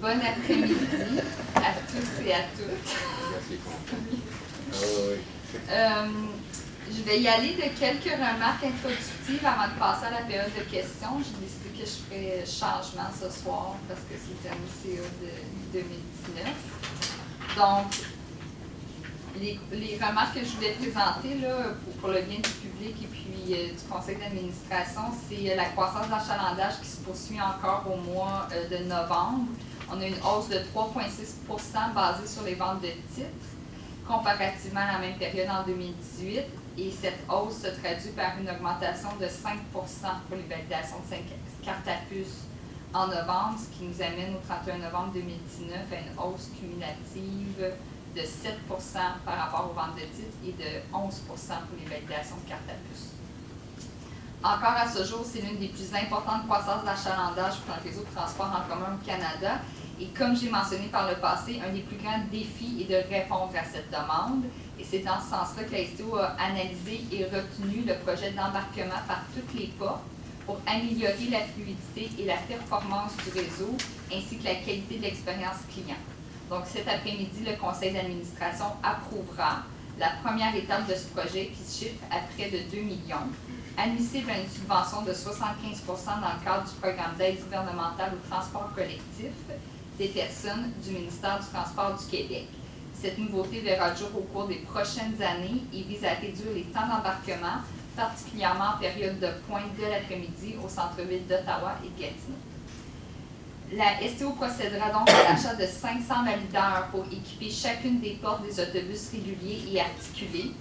Bon après-midi à tous et à toutes. Je vais y aller de quelques remarques introductives avant de passer à la période de questions. J'ai décidé que je ferais changement ce soir parce que c'est un ICA de 2019. Donc, les remarques que je voulais présenter là, pour le bien du public et puis du conseil d'administration, c'est la croissance d'achalandage qui se poursuit encore au mois de novembre. On a une hausse de 3,6 % basée sur les ventes de titres, comparativement à la même période en 2018. Et cette hausse se traduit par une augmentation de 5 % pour les validations de 5 cartes à puce en novembre, ce qui nous amène au 31 novembre 2019 à une hausse cumulative de 7 % par rapport aux ventes de titres et de 11 % pour les validations de cartes à puce. Encore à ce jour, c'est l'une des plus importantes croissances d'achalandage pour un réseau de transport en commun au Canada. Et comme j'ai mentionné par le passé, un des plus grands défis est de répondre à cette demande. Et c'est dans ce sens-là que la STO a analysé et retenu le projet d'embarquement par toutes les portes pour améliorer la fluidité et la performance du réseau, ainsi que la qualité de l'expérience client. Donc cet après-midi, le conseil d'administration approuvera la première étape de ce projet qui se chiffre à près de 2 millions, admissible à une subvention de 75 % dans le cadre du programme d'aide gouvernementale au transport collectif des personnes du ministère du Transport du Québec. Cette nouveauté verra le jour au cours des prochaines années et vise à réduire les temps d'embarquement, particulièrement en période de pointe de l'après-midi au centre-ville d'Ottawa et de Gatineau. La STO procédera donc à l'achat de 500 valideurs pour équiper chacune des portes des autobus réguliers et articulés.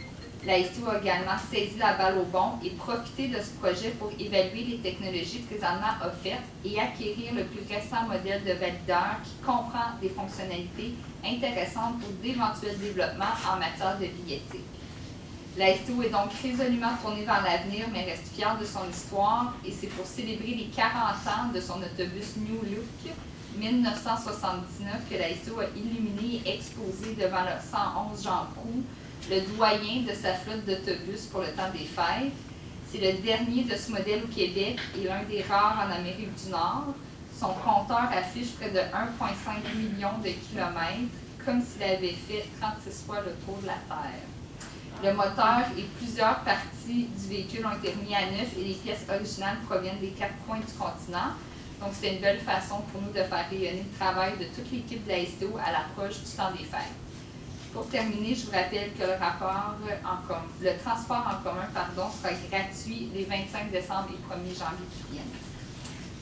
La STO a également saisi la balle au bond et profité de ce projet pour évaluer les technologies présentement offertes et acquérir le plus récent modèle de valideur qui comprend des fonctionnalités intéressantes pour d'éventuels développements en matière de billettique. La STO est donc résolument tournée vers l'avenir, mais reste fière de son histoire et c'est pour célébrer les 40 ans de son autobus New Look 1979 que la STO a illuminé et exposé devant le 111 Jean Proulx le doyen de sa flotte d'autobus pour le temps des fêtes. C'est le dernier de ce modèle au Québec et l'un des rares en Amérique du Nord. Son compteur affiche près de 1,5 million de kilomètres, comme s'il avait fait 36 fois le tour de la Terre. Le moteur et plusieurs parties du véhicule ont été remis à neuf et les pièces originales proviennent des 4 coins du continent. Donc, c'était une belle façon pour nous de faire rayonner le travail de toute l'équipe de la STO à l'approche du temps des fêtes. Pour terminer, je vous rappelle que le transport en commun sera gratuit les 25 décembre et 1er janvier qui viennent.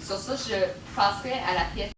Sur ça, je passerai à la pièce